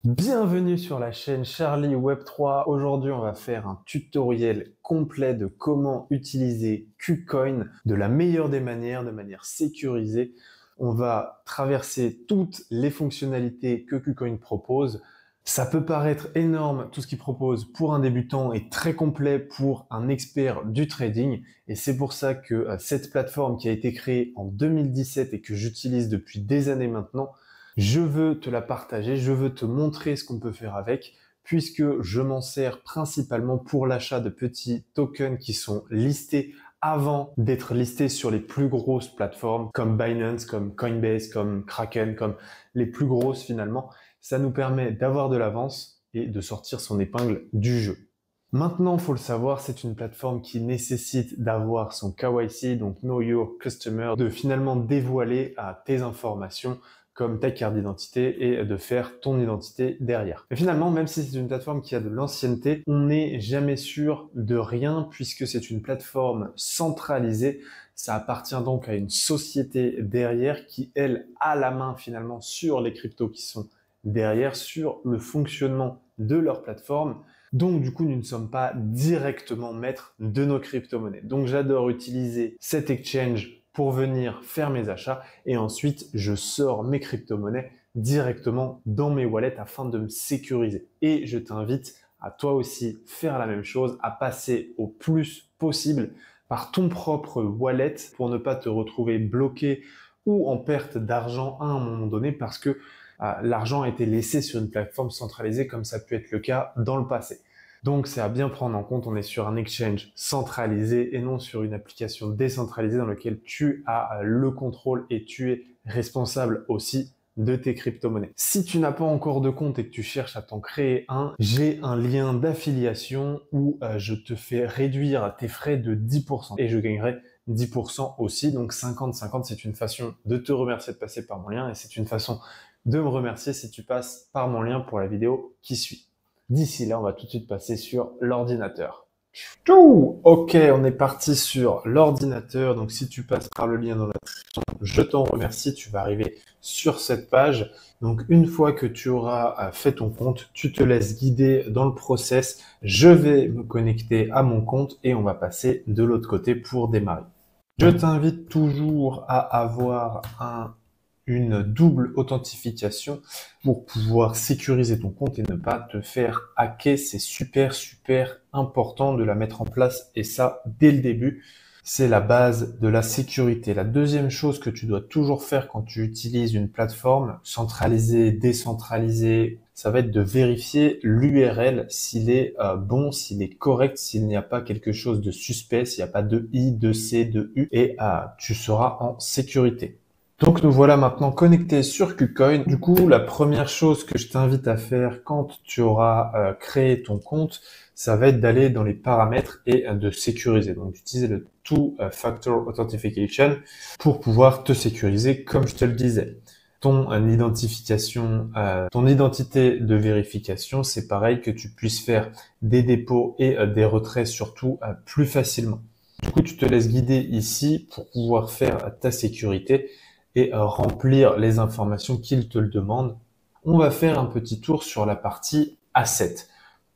Bienvenue sur la chaîne Charlie Web3. Aujourd'hui, on va faire un tutoriel complet de comment utiliser KuCoin de la meilleure des manières, de manière sécurisée. On va traverser toutes les fonctionnalités que KuCoin propose. Ça peut paraître énorme, tout ce qu'il propose pour un débutant est très complet pour un expert du trading. Et c'est pour ça que cette plateforme qui a été créée en 2017 et que j'utilise depuis des années maintenant, je veux te la partager, je veux te montrer ce qu'on peut faire avec, puisque je m'en sers principalement pour l'achat de petits tokens qui sont listés avant d'être listés sur les plus grosses plateformes comme Binance, comme Coinbase, comme Kraken, comme les plus grosses finalement. Ça nous permet d'avoir de l'avance et de sortir son épingle du jeu. Maintenant, il faut le savoir, c'est une plateforme qui nécessite d'avoir son KYC, donc Know Your Customer, de finalement dévoiler à tes informations comme ta carte d'identité et de faire ton identité derrière. Mais finalement, même si c'est une plateforme qui a de l'ancienneté, on n'est jamais sûr de rien puisque c'est une plateforme centralisée. Ça appartient donc à une société derrière qui, elle, a la main finalement sur les cryptos qui sont derrière, sur le fonctionnement de leur plateforme. Donc, du coup, nous ne sommes pas directement maîtres de nos crypto-monnaies. Donc, j'adore utiliser cet exchange pour venir faire mes achats et ensuite, je sors mes crypto-monnaies directement dans mes wallets afin de me sécuriser. Et je t'invite à toi aussi faire la même chose, à passer au plus possible par ton propre wallet pour ne pas te retrouver bloqué ou en perte d'argent à un moment donné parce que l'argent a été laissé sur une plateforme centralisée comme ça peut être le cas dans le passé. Donc c'est à bien prendre en compte, on est sur un exchange centralisé et non sur une application décentralisée dans laquelle tu as le contrôle et tu es responsable aussi de tes crypto-monnaies. Si tu n'as pas encore de compte et que tu cherches à t'en créer un, j'ai un lien d'affiliation où je te fais réduire tes frais de 10% et je gagnerai 10% aussi. Donc 50-50, c'est une façon de te remercier de passer par mon lien et c'est une façon de me remercier si tu passes par mon lien pour la vidéo qui suit. D'ici là, on va tout de suite passer sur l'ordinateur. Ok, on est parti sur l'ordinateur. Donc, si tu passes par le lien dans la description, je t'en remercie. Tu vas arriver sur cette page. Donc, une fois que tu auras fait ton compte, tu te laisses guider dans le process. Je vais me connecter à mon compte et on va passer de l'autre côté pour démarrer. Je t'invite toujours à avoir une double authentification pour pouvoir sécuriser ton compte et ne pas te faire hacker. C'est super important de la mettre en place et ça dès le début. C'est la base de la sécurité. La deuxième chose que tu dois toujours faire quand tu utilises une plateforme centralisée, décentralisée, ça va être de vérifier l'URL s'il est bon, s'il est correct, s'il n'y a pas quelque chose de suspect, s'il n'y a pas de I, de C, de U et tu seras en sécurité. Donc nous voilà maintenant connectés sur KuCoin. Du coup, la première chose que je t'invite à faire quand tu auras créé ton compte, ça va être d'aller dans les paramètres et de sécuriser. Donc d'utiliser le Two-Factor Authentication pour pouvoir te sécuriser comme je te le disais. Ton identification, ton identité de vérification, c'est pareil que tu puisses faire des dépôts et des retraits surtout plus facilement. Du coup, tu te laisses guider ici pour pouvoir faire ta sécurité et remplir les informations qu'il te le demande. On va faire un petit tour sur la partie Asset,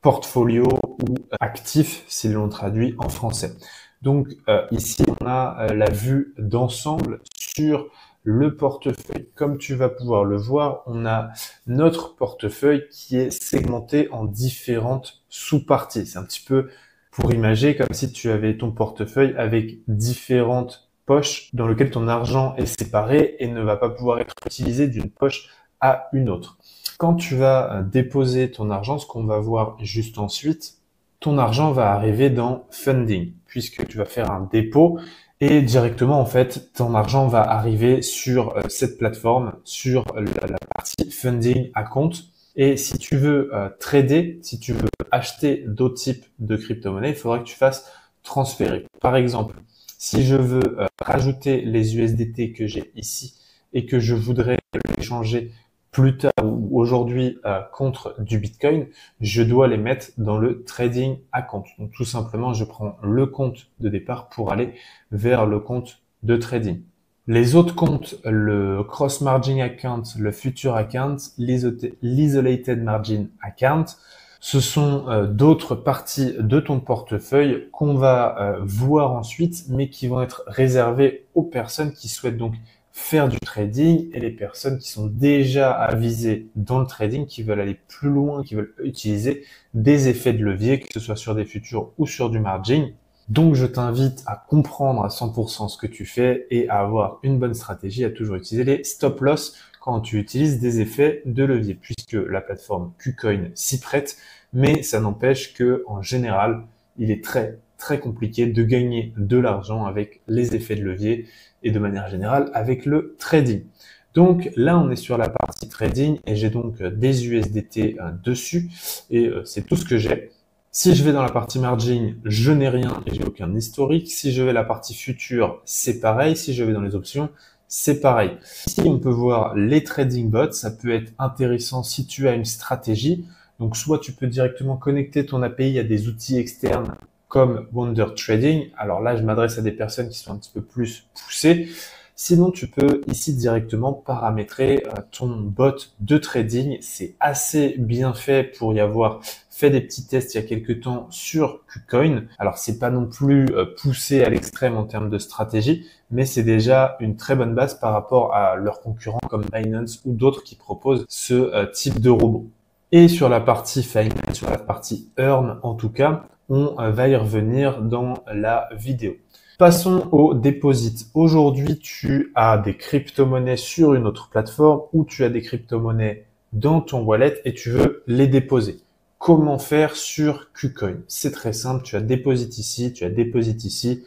portfolio ou actif si l'on traduit en français. Donc ici, on a la vue d'ensemble sur le portefeuille. Comme tu vas pouvoir le voir, on a notre portefeuille qui est segmenté en différentes sous-parties. C'est un petit peu pour imaginer comme si tu avais ton portefeuille avec différentes poches dans lesquelles ton argent est séparé et ne va pas pouvoir être utilisé d'une poche à une autre. Quand tu vas déposer ton argent, ce qu'on va voir juste ensuite, ton argent va arriver dans Funding, puisque tu vas faire un dépôt et directement, en fait, ton argent va arriver sur cette plateforme, sur la partie Funding Account. Et si tu veux trader, si tu veux acheter d'autres types de crypto-monnaies, il faudra que tu fasses transférer. Par exemple, si je veux rajouter les USDT que j'ai ici et que je voudrais les changer plus tard ou aujourd'hui contre du Bitcoin, je dois les mettre dans le trading account. Donc tout simplement, je prends le compte de départ pour aller vers le compte de trading. Les autres comptes, le cross margin account, le future account, l'isolated margin account, ce sont d'autres parties de ton portefeuille qu'on va voir ensuite, mais qui vont être réservées aux personnes qui souhaitent donc faire du trading et les personnes qui sont déjà avisées dans le trading, qui veulent aller plus loin, qui veulent utiliser des effets de levier, que ce soit sur des futurs ou sur du margin. Donc, je t'invite à comprendre à 100% ce que tu fais et à avoir une bonne stratégie, à toujours utiliser les stop loss quand tu utilises des effets de levier, puisque la plateforme KuCoin s'y prête, mais ça n'empêche que, en général, il est très compliqué de gagner de l'argent avec les effets de levier et de manière générale avec le trading. Donc là, on est sur la partie trading et j'ai donc des USDT dessus et c'est tout ce que j'ai. Si je vais dans la partie margin, je n'ai rien et j'ai aucun historique. Si je vais à la partie future, c'est pareil. Si je vais dans les options, c'est pareil. Ici, on peut voir les trading bots. Ça peut être intéressant si tu as une stratégie. Donc, soit tu peux directement connecter ton API à des outils externes comme Wonder Trading. Alors là, je m'adresse à des personnes qui sont un petit peu plus poussées. Sinon, tu peux ici directement paramétrer ton bot de trading. C'est assez bien fait pour y avoir fait des petits tests il y a quelques temps sur KuCoin. Alors, c'est pas non plus poussé à l'extrême en termes de stratégie, mais c'est déjà une très bonne base par rapport à leurs concurrents comme Binance ou d'autres qui proposent ce type de robot. Et sur la partie finance, sur la partie earn en tout cas, on va y revenir dans la vidéo. Passons au deposit. Aujourd'hui, tu as des crypto-monnaies sur une autre plateforme ou tu as des crypto-monnaies dans ton wallet et tu veux les déposer. Comment faire sur KuCoin? C'est très simple, tu as deposit ici, tu as deposit ici.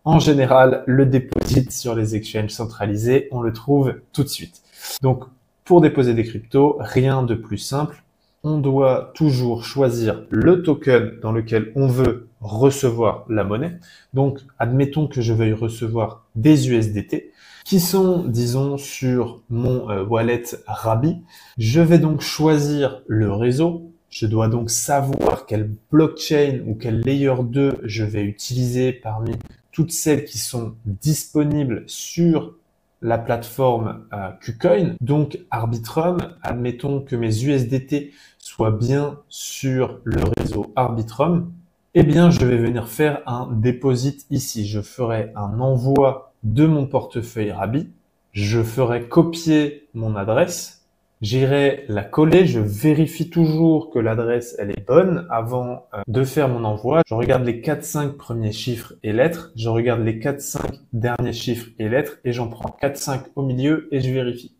En général, le deposit sur les exchanges centralisés, on le trouve tout de suite. Donc, pour déposer des cryptos, rien de plus simple. On doit toujours choisir le token dans lequel on veut recevoir la monnaie. Donc, admettons que je veuille recevoir des USDT qui sont, disons, sur mon wallet Rabbi. Je vais donc choisir le réseau. Je dois donc savoir quelle blockchain ou quel layer 2 je vais utiliser parmi toutes celles qui sont disponibles sur la plateforme KuCoin, donc Arbitrum. Admettons que mes USDT soient bien sur le réseau Arbitrum. Eh bien, je vais venir faire un deposit ici. Je ferai un envoi de mon portefeuille Rabbi. Je ferai copier mon adresse. J'irai la coller, je vérifie toujours que l'adresse elle est bonne avant de faire mon envoi. Je regarde les 4-5 premiers chiffres et lettres, je regarde les 4-5 derniers chiffres et lettres et j'en prends 4-5 au milieu et je vérifie.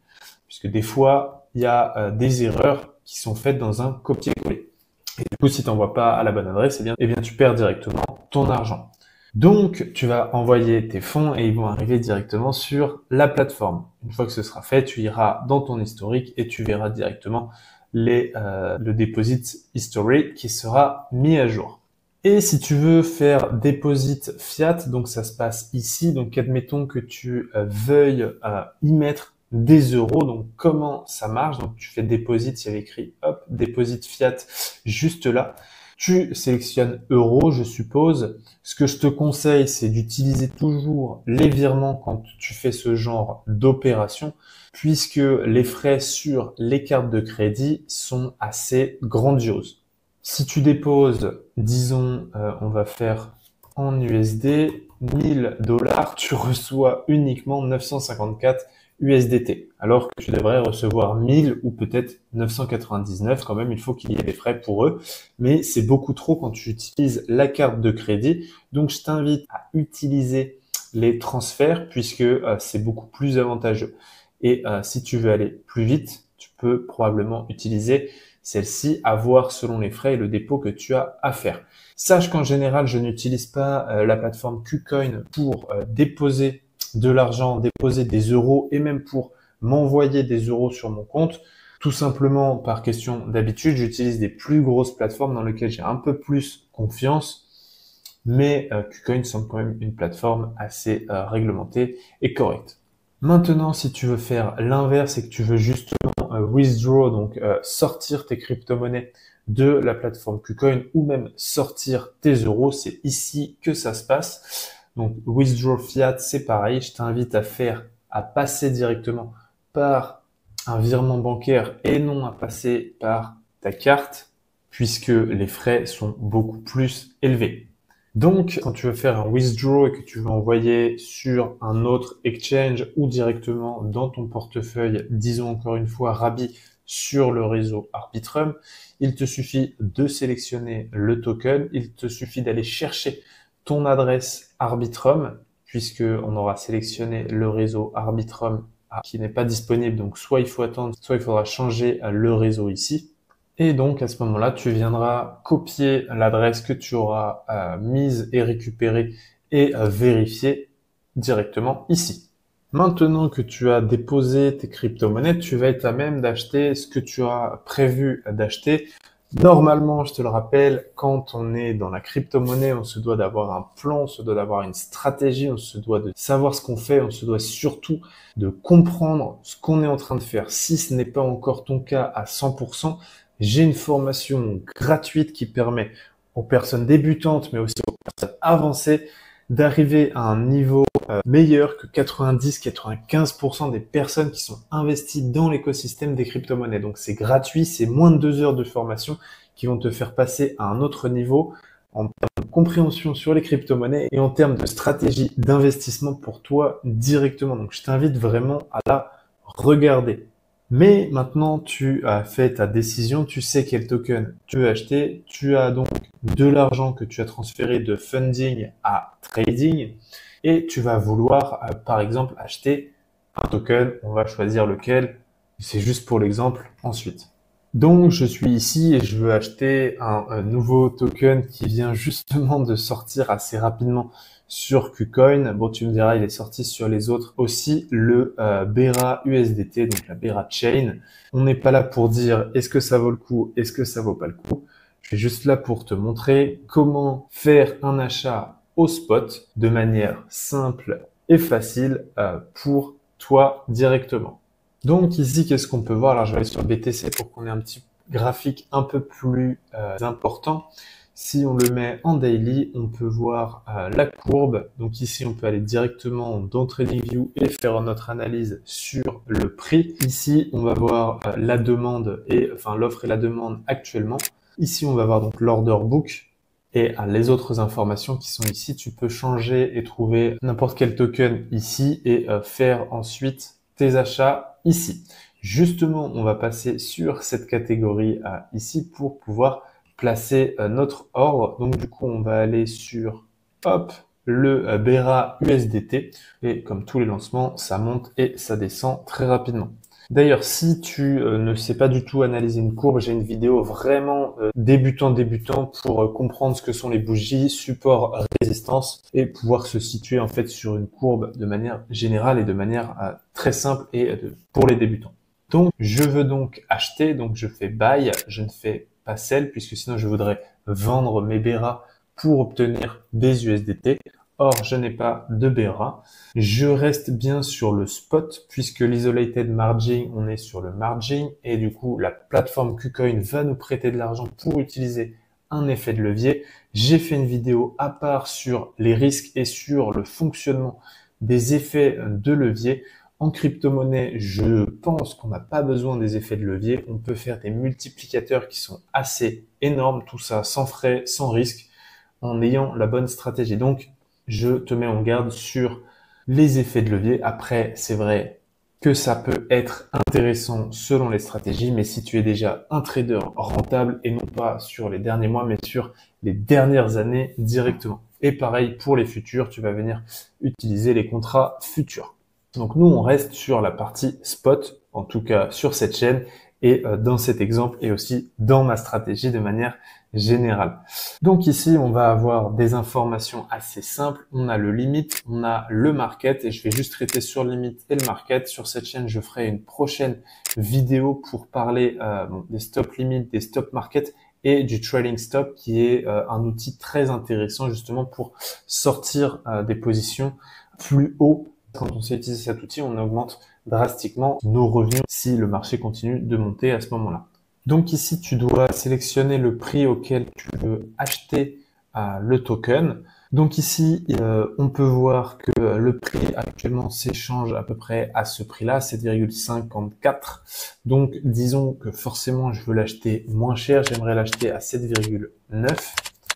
Puisque des fois, il y a des erreurs qui sont faites dans un copier-coller. Et du coup, si tu n'envoies pas à la bonne adresse, eh bien, tu perds directement ton argent. Donc, tu vas envoyer tes fonds et ils vont arriver directement sur la plateforme. Une fois que ce sera fait, tu iras dans ton historique et tu verras directement le deposit history qui sera mis à jour. Et si tu veux faire deposit fiat, donc ça se passe ici. Donc, admettons que tu veuilles y mettre des euros. Donc, comment ça marche? Donc, tu fais deposit, il y avait écrit hop, deposit fiat juste là. Tu sélectionnes euros, je suppose. Ce que je te conseille, c'est d'utiliser toujours les virements quand tu fais ce genre d'opération, puisque les frais sur les cartes de crédit sont assez grandioses. Si tu déposes, disons, on va faire en USD, 1000 $, tu reçois uniquement 954 USDT, alors que tu devrais recevoir 1000 ou peut-être 999 quand même, il faut qu'il y ait des frais pour eux, mais c'est beaucoup trop quand tu utilises la carte de crédit. Donc je t'invite à utiliser les transferts puisque c'est beaucoup plus avantageux. Et si tu veux aller plus vite, tu peux probablement utiliser celle-ci, à voir selon les frais et le dépôt que tu as à faire. Sache qu'en général, je n'utilise pas la plateforme KuCoin pour déposer de l'argent, déposer des euros et même pour m'envoyer des euros sur mon compte. Tout simplement par question d'habitude, j'utilise des plus grosses plateformes dans lesquelles j'ai un peu plus confiance. Mais KuCoin semble quand même une plateforme assez réglementée et correcte. Maintenant, si tu veux faire l'inverse et que tu veux justement withdraw, donc sortir tes crypto-monnaies de la plateforme KuCoin ou même sortir tes euros, c'est ici que ça se passe. Donc withdraw fiat, c'est pareil. Je t'invite à faire à passer directement par un virement bancaire et non à passer par ta carte, puisque les frais sont beaucoup plus élevés. Donc, quand tu veux faire un withdraw et que tu veux envoyer sur un autre exchange ou directement dans ton portefeuille, disons encore une fois Rabby sur le réseau Arbitrum, il te suffit de sélectionner le token, il te suffit d'aller chercher ton adresse Arbitrum, puisqu'on aura sélectionné le réseau Arbitrum qui n'est pas disponible, donc soit il faut attendre, soit il faudra changer le réseau ici. Et donc, à ce moment-là, tu viendras copier l'adresse que tu auras mise et récupérée et vérifiée directement ici. Maintenant que tu as déposé tes crypto-monnaies, tu vas être à même d'acheter ce que tu as prévu d'acheter. Normalement, je te le rappelle, quand on est dans la crypto-monnaie, on se doit d'avoir un plan, on se doit d'avoir une stratégie, on se doit de savoir ce qu'on fait, on se doit surtout de comprendre ce qu'on est en train de faire. Si ce n'est pas encore ton cas à 100%, j'ai une formation gratuite qui permet aux personnes débutantes, mais aussi aux personnes avancées, d'arriver à un niveau meilleur que 90-95% des personnes qui sont investies dans l'écosystème des crypto-monnaies. Donc c'est gratuit, c'est moins de 2 heures de formation qui vont te faire passer à un autre niveau en termes de compréhension sur les crypto-monnaies et en termes de stratégie d'investissement pour toi directement. Donc je t'invite vraiment à la regarder. Mais maintenant, tu as fait ta décision, tu sais quel token tu veux acheter, tu as donc de l'argent que tu as transféré de funding à trading et tu vas vouloir, par exemple, acheter un token. On va choisir lequel, c'est juste pour l'exemple ensuite. Donc, je suis ici et je veux acheter un nouveau token qui vient justement de sortir assez rapidement sur KuCoin. Bon, tu me diras, il est sorti sur les autres aussi, le Bera USDT, donc la Bera Chain. On n'est pas là pour dire est-ce que ça vaut le coup, est-ce que ça vaut pas le coup. Je suis juste là pour te montrer comment faire un achat au spot de manière simple et facile pour toi directement. Donc ici, qu'est-ce qu'on peut voir? Alors je vais aller sur le BTC pour qu'on ait un petit graphique un peu plus important. Si on le met en daily, on peut voir la courbe. Donc ici, on peut aller directement dans TradingView et faire notre analyse sur le prix. Ici, on va voir la demande l'offre et la demande actuellement. Ici, on va voir donc l'order book et les autres informations qui sont ici. Tu peux changer et trouver n'importe quel token ici et faire ensuite tes achats ici. Justement, on va passer sur cette catégorie ici pour pouvoir placer notre ordre. Donc du coup, on va aller sur le Bera USDT et comme tous les lancements, ça monte et ça descend très rapidement. D'ailleurs, si tu ne sais pas du tout analyser une courbe, j'ai une vidéo vraiment débutant pour comprendre ce que sont les bougies, support, résistance et pouvoir se situer en fait sur une courbe de manière générale et de manière très simple et pour les débutants. Donc, je veux donc acheter, donc je fais buy, je ne fais pas sell puisque sinon je voudrais vendre mes Bera pour obtenir des USDT. Or, je n'ai pas de Bera. Je reste bien sur le spot puisque l'isolated margin, on est sur le margin et du coup, la plateforme KuCoin va nous prêter de l'argent pour utiliser un effet de levier. J'ai fait une vidéo à part sur les risques et sur le fonctionnement des effets de levier. En crypto-monnaie, je pense qu'on n'a pas besoin des effets de levier. On peut faire des multiplicateurs qui sont assez énormes, tout ça sans frais, sans risque, en ayant la bonne stratégie. Donc, je te mets en garde sur les effets de levier. Après, c'est vrai que ça peut être intéressant selon les stratégies, mais si tu es déjà un trader rentable et non pas sur les derniers mois, mais sur les dernières années directement. Et pareil pour les futurs, tu vas venir utiliser les contrats futurs. Donc nous, on reste sur la partie spot, en tout cas sur cette chaîne et dans cet exemple et aussi dans ma stratégie de manière générale. Donc ici, on va avoir des informations assez simples. On a le limit, on a le market et je vais juste traiter sur le limit et le market. Sur cette chaîne, je ferai une prochaine vidéo pour parler des stop limit, des stop market et du trailing stop qui est un outil très intéressant justement pour sortir des positions plus haut. Quand on sait utiliser cet outil, on augmente drastiquement nos revenus si le marché continue de monter à ce moment-là. Donc ici, tu dois sélectionner le prix auquel tu veux acheter le token. Donc ici, on peut voir que le prix actuellement s'échange à peu près à ce prix-là, 7,54. Donc disons que forcément je veux l'acheter moins cher, j'aimerais l'acheter à 7,9.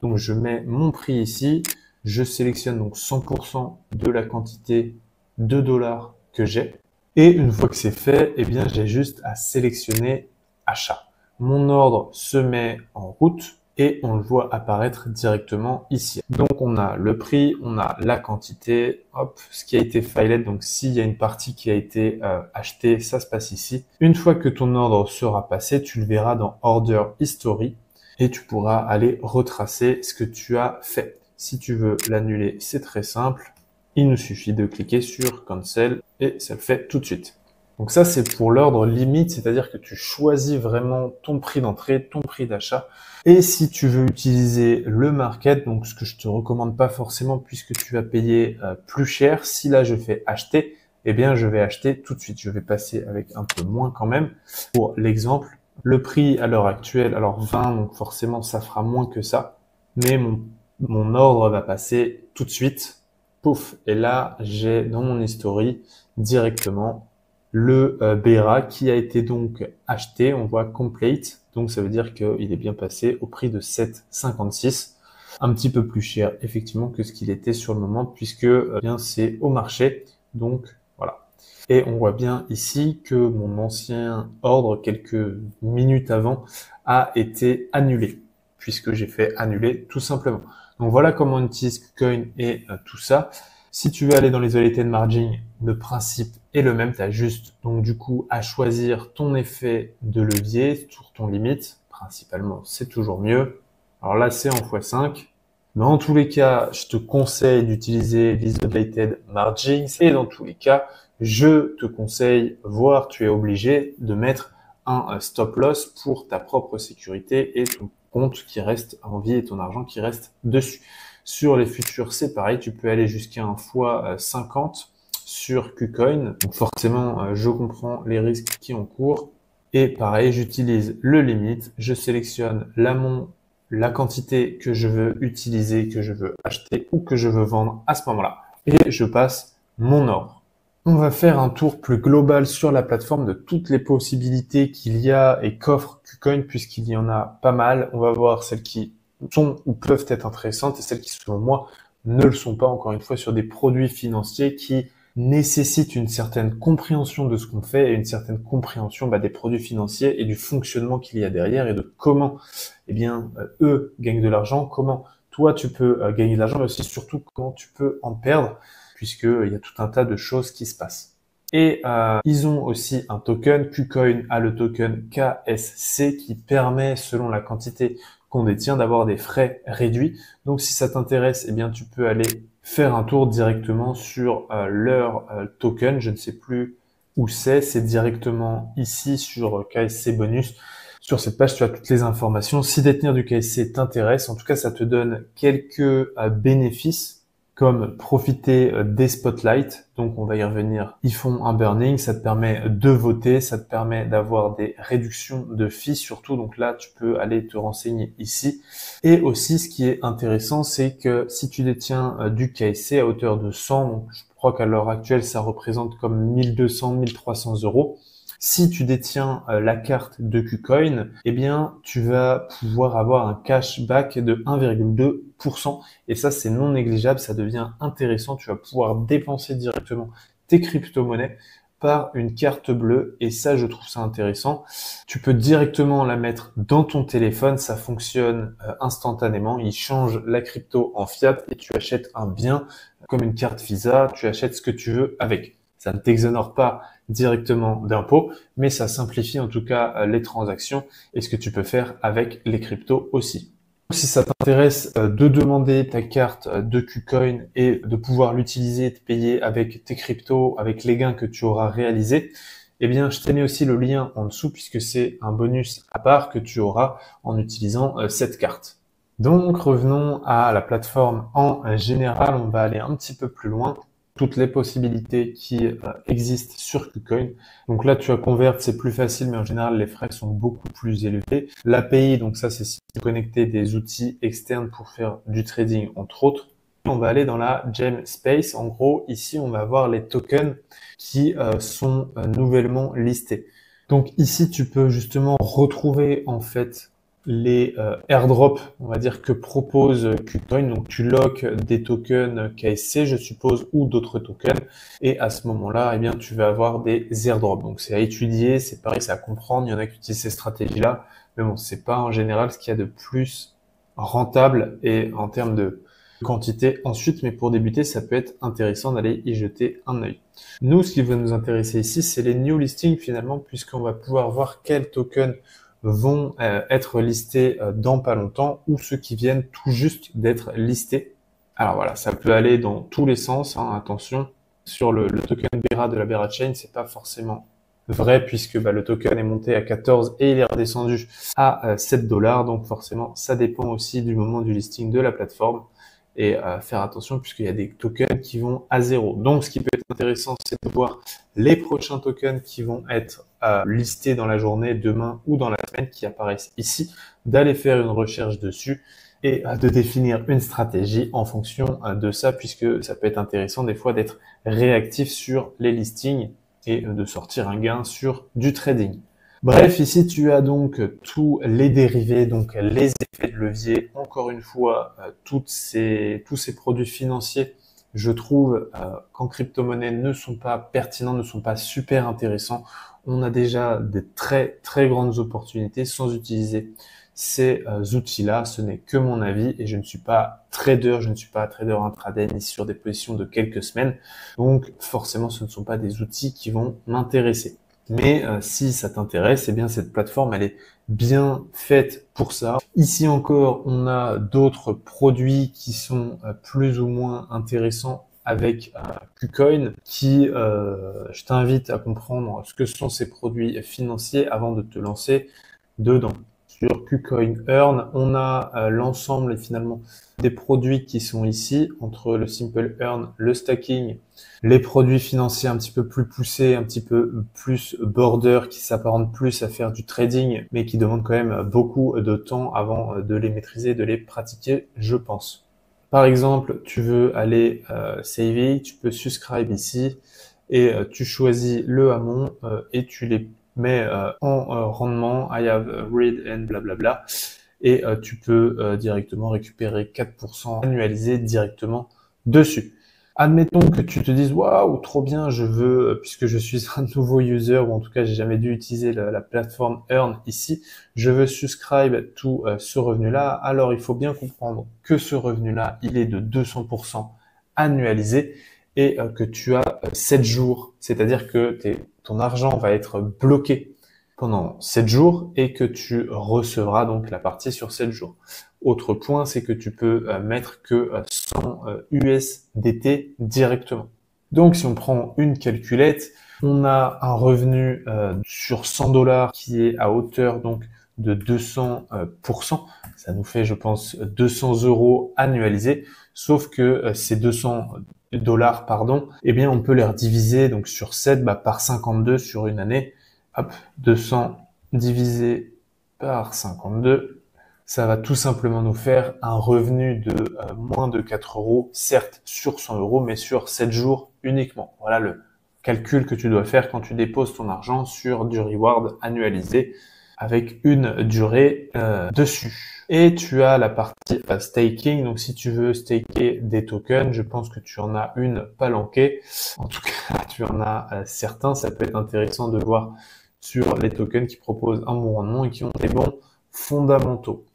Donc je mets mon prix ici, je sélectionne donc 100% de la quantité de dollars que j'ai. Et une fois que c'est fait, eh bien j'ai juste à sélectionner achat. Mon ordre se met en route et on le voit apparaître directement ici. Donc on a le prix, on a la quantité, hop, ce qui a été filed. Donc s'il y a une partie qui a été achetée, ça se passe ici. Une fois que ton ordre sera passé, tu le verras dans Order History et tu pourras aller retracer ce que tu as fait. Si tu veux l'annuler, c'est très simple. Il nous suffit de cliquer sur Cancel et ça le fait tout de suite. Donc ça, c'est pour l'ordre limite, c'est-à-dire que tu choisis vraiment ton prix d'entrée, ton prix d'achat. Et si tu veux utiliser le market, donc ce que je te recommande pas forcément puisque tu vas payer plus cher, si là je fais acheter, eh bien je vais acheter tout de suite. Je vais passer avec un peu moins quand même. Pour l'exemple, le prix à l'heure actuelle, alors 20, donc forcément ça fera moins que ça, mais mon ordre va passer tout de suite. Pouf, et là j'ai dans mon history directement le BRA qui a été donc acheté, on voit complete, donc ça veut dire qu'il est bien passé au prix de 7,56, un petit peu plus cher effectivement que ce qu'il était sur le moment puisque bien c'est au marché, donc voilà. Et on voit bien ici que mon ancien ordre quelques minutes avant a été annulé puisque j'ai fait annuler tout simplement. Donc voilà comment on utilise KuCoin et tout ça. Si tu veux aller dans les Related Margin, le principe est le même. Tu as juste donc du coup à choisir ton effet de levier sur ton limite. Principalement, c'est toujours mieux. Alors là, c'est en x5. Mais en tous les cas, je te conseille d'utiliser l'Isolated Margins. Et dans tous les cas, je te conseille, voire tu es obligé de mettre un stop loss pour ta propre sécurité et ton compte qui reste en vie et ton argent qui reste dessus. Sur les futurs, c'est pareil, tu peux aller jusqu'à un x50 sur KuCoin. Donc forcément, je comprends les risques qui encourent. Et pareil, j'utilise le limite, je sélectionne l'amont, la quantité que je veux utiliser, que je veux acheter ou que je veux vendre à ce moment-là. Et je passe mon ordre. On va faire un tour plus global sur la plateforme de toutes les possibilités qu'il y a et qu'offre KuCoin puisqu'il y en a pas mal. On va voir celles qui sont ou peuvent être intéressantes et celles qui, selon moi, ne le sont pas, encore une fois, sur des produits financiers qui nécessitent une certaine compréhension de ce qu'on fait et une certaine compréhension des produits financiers et du fonctionnement qu'il y a derrière et de comment, eh bien, eux gagnent de l'argent, comment toi tu peux gagner de l'argent, mais aussi surtout comment tu peux en perdre, puisqu'il y a tout un tas de choses qui se passent. Et ils ont aussi un token, KuCoin a le token KSC qui permet, selon la quantité qu'on détient, d'avoir des frais réduits. Donc si ça t'intéresse, eh bien tu peux aller faire un tour directement sur leur token. Je ne sais plus où c'est directement ici sur KSC Bonus. Sur cette page, tu as toutes les informations. Si détenir du KSC t'intéresse, en tout cas, ça te donne quelques bénéfices comme profiter des spotlights. Donc, on va y revenir. Ils font un burning, ça te permet de voter, ça te permet d'avoir des réductions de fees surtout. Donc là, tu peux aller te renseigner ici. Et aussi, ce qui est intéressant, c'est que si tu détiens du KSC à hauteur de 100, donc je crois qu'à l'heure actuelle, ça représente comme 1200, 1300 euros. Si tu détiens la carte de KuCoin, eh bien, tu vas pouvoir avoir un cashback de 1,2%. Et ça, c'est non négligeable, ça devient intéressant. Tu vas pouvoir dépenser directement tes crypto-monnaies par une carte bleue. Et ça, je trouve ça intéressant. Tu peux directement la mettre dans ton téléphone. Ça fonctionne instantanément. Il change la crypto en fiat et tu achètes un bien comme une carte Visa. Tu achètes ce que tu veux avec. Ça ne t'exonore pas directement d'impôts, mais ça simplifie en tout cas les transactions et ce que tu peux faire avec les cryptos aussi. Si ça t'intéresse de demander ta carte de KuCoin et de pouvoir l'utiliser et te payer avec tes cryptos, avec les gains que tu auras réalisés, eh bien, je t'ai mis aussi le lien en dessous puisque c'est un bonus à part que tu auras en utilisant cette carte. Donc, revenons à la plateforme en général. On va aller un petit peu plus loin. Toutes les possibilités qui existent sur KuCoin. Donc là, tu as Convert, c'est plus facile, mais en général, les frais sont beaucoup plus élevés. L'API, donc ça, c'est si tu connecter des outils externes pour faire du trading, entre autres. on va aller dans la Gem Space. En gros, ici, on va avoir les tokens qui sont nouvellement listés. Donc ici, tu peux justement retrouver en fait les airdrops, on va dire, que propose KuCoin. Donc tu loques des tokens KSC, je suppose, ou d'autres tokens. Et à ce moment-là, eh bien, tu vas avoir des airdrops. Donc c'est à étudier, c'est pareil, c'est à comprendre. Il y en a qui utilisent ces stratégies-là. Mais bon, c'est pas en général ce qu'il y a de plus rentable et en termes de quantité ensuite, mais pour débuter, ça peut être intéressant d'aller y jeter un œil. Nous, ce qui va nous intéresser ici, c'est les new listings finalement, puisqu'on va pouvoir voir quels tokens vont être listés dans pas longtemps ou ceux qui viennent tout juste d'être listés. Alors voilà, ça peut aller dans tous les sens, hein, attention. Sur le token Bera de la Bera Chain, c'est pas forcément vrai puisque le token est monté à 14 et il est redescendu à 7 $. Donc forcément, ça dépend aussi du moment du listing de la plateforme. Et faire attention puisqu'il y a des tokens qui vont à 0. Donc ce qui peut être intéressant, c'est de voir les prochains tokens qui vont être listés dans la journée, demain ou dans la semaine qui apparaissent ici, d'aller faire une recherche dessus et de définir une stratégie en fonction de ça, puisque ça peut être intéressant des fois d'être réactif sur les listings et de sortir un gain sur du trading. Bref, ici tu as donc tous les dérivés, donc les effets de levier. Encore une fois, tous ces produits financiers, je trouve qu'en crypto-monnaie ne sont pas pertinents, ne sont pas super intéressants. On a déjà des très très grandes opportunités sans utiliser ces outils-là. Ce n'est que mon avis et je ne suis pas trader, je ne suis pas trader intraday ni sur des positions de quelques semaines. Donc forcément, ce ne sont pas des outils qui vont m'intéresser. Mais si ça t'intéresse, eh bien cette plateforme, elle est bien faite pour ça. Ici encore, on a d'autres produits qui sont plus ou moins intéressants avec KuCoin, qui, je t'invite à comprendre ce que sont ces produits financiers avant de te lancer dedans. Sur KuCoin Earn, on a l'ensemble finalement des produits qui sont ici, entre le Simple Earn, le stacking, les produits financiers un petit peu plus poussés, un petit peu plus border, qui s'apparentent plus à faire du trading, mais qui demandent quand même beaucoup de temps avant de les maîtriser, de les pratiquer, je pense. Par exemple, tu veux aller saver, tu peux subscribe ici, et tu choisis le Hamon et tu les mets en rendement, I have read and blablabla, et tu peux directement récupérer 4% annualisé directement dessus. Admettons que tu te dises waouh, trop bien, je veux, puisque je suis un nouveau user, ou en tout cas j'ai jamais dû utiliser la plateforme Earn ici, je veux subscribe tout ce revenu-là. Alors il faut bien comprendre que ce revenu-là, il est de 200% annualisé et que tu as 7 jours, c'est-à-dire que ton argent va être bloqué pendant 7 jours et que tu recevras donc la partie sur 7 jours. Autre point, c'est que tu peux mettre que 100 USDT directement. Donc, si on prend une calculette, on a un revenu sur 100 $ qui est à hauteur donc de 200%. Ça nous fait, je pense, 200 € annualisés. Sauf que ces 200 $, pardon, eh bien, on peut les rediviser donc sur 7 par 52 sur une année. Hop, 200 divisé par 52. Ça va tout simplement nous faire un revenu de moins de 4 €, certes sur 100 €, mais sur 7 jours uniquement. Voilà le calcul que tu dois faire quand tu déposes ton argent sur du reward annualisé avec une durée dessus. Et tu as la partie staking, donc si tu veux staker des tokens, je pense que tu en as une palanquée. En tout cas, tu en as certains, ça peut être intéressant de voir sur les tokens qui proposent un bon rendement et qui ont des bons fondamentaux.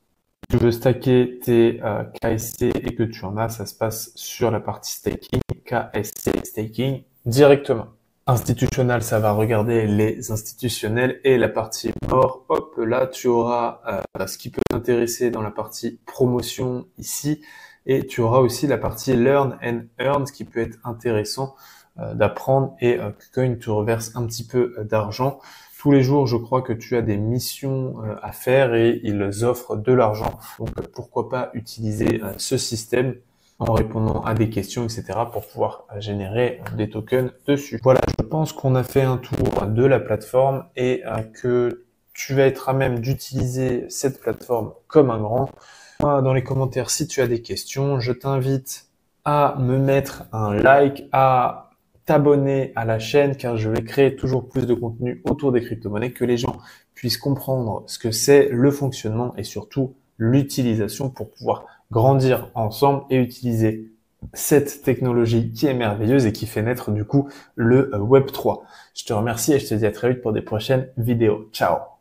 Tu veux stacker tes KSC et que tu en as, ça se passe sur la partie staking, KSC staking directement. Institutionnel, ça va regarder les institutionnels et la partie mort. Hop, là tu auras ce qui peut t'intéresser dans la partie promotion ici et tu auras aussi la partie learn and earn, ce qui peut être intéressant d'apprendre et KuCoin te reverse un petit peu d'argent. Tous les jours, je crois que tu as des missions à faire et ils offrent de l'argent. Donc, pourquoi pas utiliser ce système en répondant à des questions, etc. pour pouvoir générer des tokens dessus. Voilà, je pense qu'on a fait un tour de la plateforme et que tu vas être à même d'utiliser cette plateforme comme un grand. Dans les commentaires, si tu as des questions, je t'invite à me mettre un like, à t'abonner à la chaîne car je vais créer toujours plus de contenu autour des crypto-monnaies, que les gens puissent comprendre ce que c'est, le fonctionnement et surtout l'utilisation pour pouvoir grandir ensemble et utiliser cette technologie qui est merveilleuse et qui fait naître du coup le Web3. Je te remercie et je te dis à très vite pour des prochaines vidéos. Ciao!